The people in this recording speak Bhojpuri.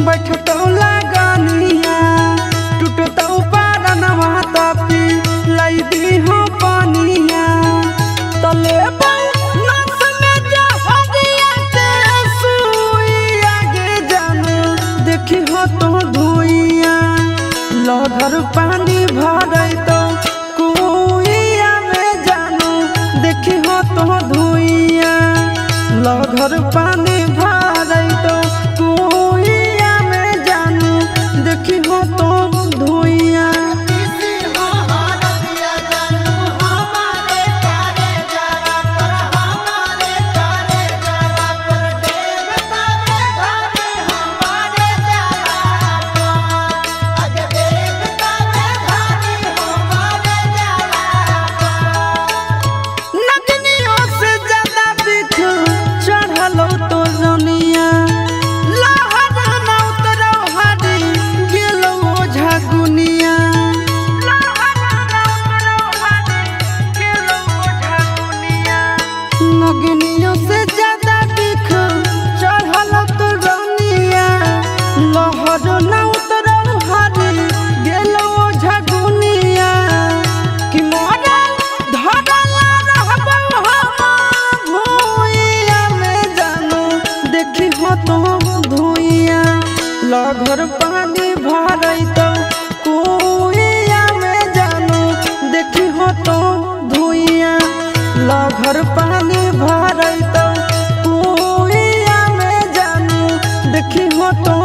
बैठतो लागनिया टूटतो पारनवा तपी लाई दी हो पानिया तले नस में जहरिया के सुई आगे जाने देखी हो तो धुइया लहर पानी भरै तो कुइया में जानू देखी हो तो धुइया लहर पानी भरै तो कुइया में जानू देखी हो तो धुइया तो जनिया लहर ना उतरो हाडी गेलो झगुनिया नगनियों से ज्यादा बिख चढ़ल तो जनिया लहर ना उतरो हाडी गेलो झगुनिया कि मोरा धरला रहबो हम भुइया में जानू देखी हो तो धुइया लहर पानी भरै तो कुइया में जानू देखी हो तो धुइया लहर पानी भरै तो कुइया में जानू देखी हो तो